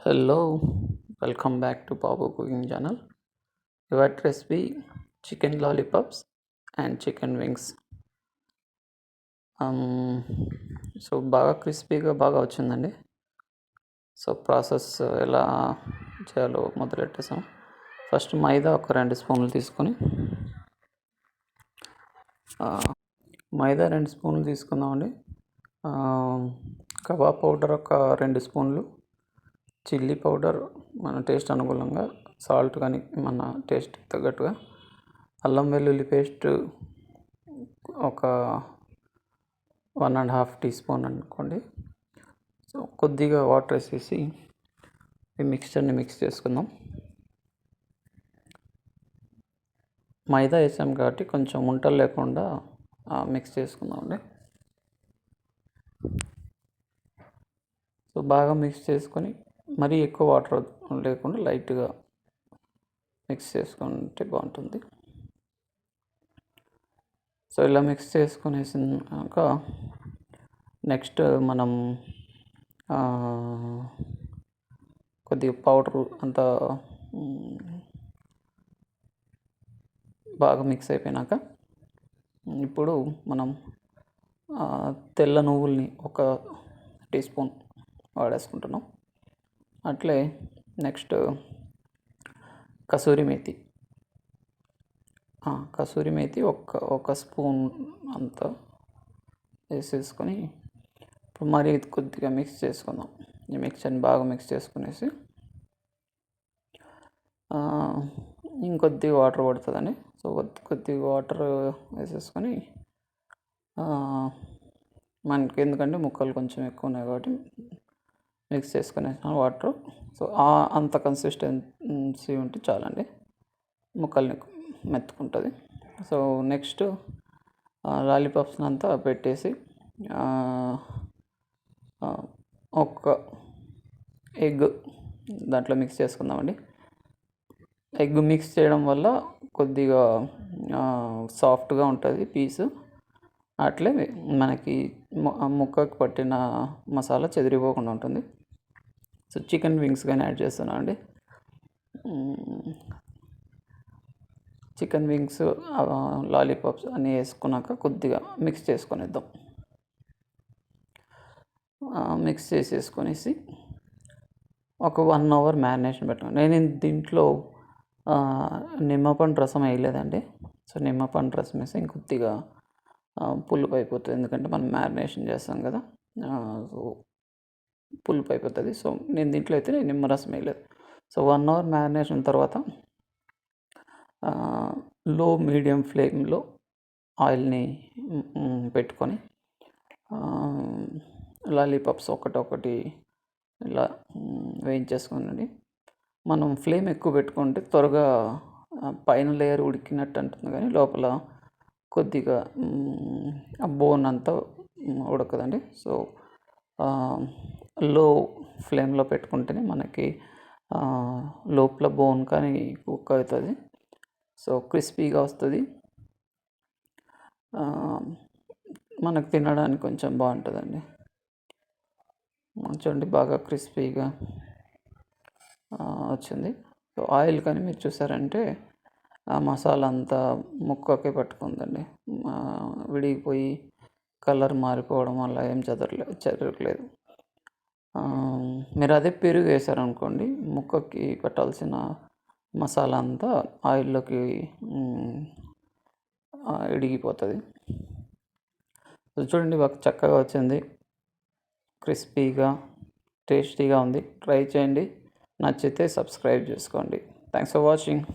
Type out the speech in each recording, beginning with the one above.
Hello, welcome back to Babu Cooking Channel. Your recipe chicken lollipops and chicken wings. So బాగా క్రిస్పీగా బాగా వచ్చిందండి. So process ఎలా చేయాలో మొదలెట్టేసాం. ఫస్ట్ మైదా ఒక 2 స్పూన్లు తీసుకొని మైదా 2 స్పూన్లు తీసుకుందామండి. కబాబ్ పౌడర్ ఒక 2 స్పూన్లు, చిల్లీ పౌడర్ మన టేస్ట్ అనుకూలంగా, సాల్ట్ కానీ మన టేస్ట్ తగ్గట్టుగా, అల్లం వెల్లుల్లి పేస్ట్ ఒక 1.5 టీ స్పూన్ అనుకోండి. సో కొద్దిగా వాటర్ వేసేసి ఈ మిక్స్చర్ని మిక్స్ చేసుకుందాం. మైదా వేసాం కాబట్టి కొంచెం ఉంటలు లేకుండా మిక్స్ చేసుకుందామండి. సో బాగా మిక్స్ చేసుకొని మరీ ఎక్కువ వాటర్ లేకుండా లైట్గా మిక్స్ చేసుకుంటే బాగుంటుంది. సో ఇలా మిక్స్ చేసుకునేసాక నెక్స్ట్ మనం కొద్దిగా పౌడర్ అంతా బాగా మిక్స్ అయిపోయినాక ఇప్పుడు మనం తెల్ల నువ్వుల్ని ఒక టీ స్పూన్ వాడేసుకుంటున్నాం. అట్లే నెక్స్ట్ కసూరి మేతి ఒక స్పూన్ అంతా వేసేసుకొని ఇప్పుడు మరి కొద్దిగా మిక్స్ చేసుకుందాం. ఈ మిక్చర్ని బాగా మిక్స్ చేసుకునేసి ఇంకొద్దిగా వాటర్ పడుతుందండి. సో కొద్దిగా వాటర్ వేసేసుకొని మనకి ఎందుకంటే ముక్కలు కొంచెం ఎక్కువ ఉన్నాయి కాబట్టి మిక్స్ చేసుకునేసిన వాటర్. సో అంత కన్సిస్టెన్సీ ఉంటే చాలండి, ముక్కల్ని మెత్తుకుంటుంది. సో నెక్స్ట్ లాలీపాప్స్ని అంతా పెట్టేసి ఒక ఎగ్ దాంట్లో మిక్స్ చేసుకుందామండి. ఎగ్ మిక్స్ చేయడం వల్ల కొద్దిగా సాఫ్ట్గా ఉంటుంది పీసు. అట్లే మనకి ముక్కకి పట్టిన మసాలా చెదిరిపోకుండా ఉంటుంది. సో చికెన్ వింగ్స్ కానీ యాడ్ చేస్తున్నాను అండి. చికెన్ వింగ్స్, లాలీపాప్స్ అన్నీ వేసుకున్నాక కొద్దిగా మిక్స్ చేసుకునేద్దాం. మిక్స్ చేసేసుకొనేసి ఒక 1 అవర్ మ్యారినేషన్ పెట్టాను. నేను దీంట్లో నిమ్మపండు రసం వేయలేదండి. సో నిమ్మపండు రసం వేసి ఇంకొద్దిగా పులుపు అయిపోతుంది, ఎందుకంటే మనం మ్యారినేషన్ చేస్తాం కదా. సో పులుపు అయిపోతుంది. సో నేను దీంట్లో అయితే నిమ్మరసం వేయలేదు. సో 1 అవర్ మ్యారినేషన్ తర్వాత లో మీడియం ఫ్లేమ్లో ఆయిల్ని పెట్టుకొని లాలీపాప్స్ ఒకటి ఇలా వేయించేసుకోనండి. మనం ఫ్లేమ్ ఎక్కువ పెట్టుకుంటే త్వరగా పైన లేయర్ ఉడికినట్టు అంటుంది, కానీ లోపల కొద్దిగా బోన్ అంతా ఉడకదండి. సో లో ఫ్లేమ్లో పెట్టుకుంటేనే మనకి లోపల బోన్ కానీ కుక్ అవుతుంది. సో క్రిస్పీగా వస్తుంది, మనకు తినడానికి కొంచెం బాగుంటుందండి. చూడండి బాగా క్రిస్పీగా వచ్చింది. సో ఆయిల్ కానీ మీరు చూసారంటే మసాలా అంతా ముక్కకే పట్టుకుందండి. విడిగిపోయి కలర్ మారిపోవడం అలా ఏం జరగలేదు. మీరు అదే పెరుగు వేసారనుకోండి, ముక్కకి పట్టాల్సిన మసాలా అంతా ఆయిల్లోకి ఇడిగిపోతుంది. చూడండి బాగా చక్కగా వచ్చింది, క్రిస్పీగా టేస్టీగా ఉంది. ట్రై చేయండి, నచ్చితే సబ్స్క్రైబ్ చేసుకోండి. Thanks for watching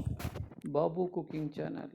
Babu cooking channel.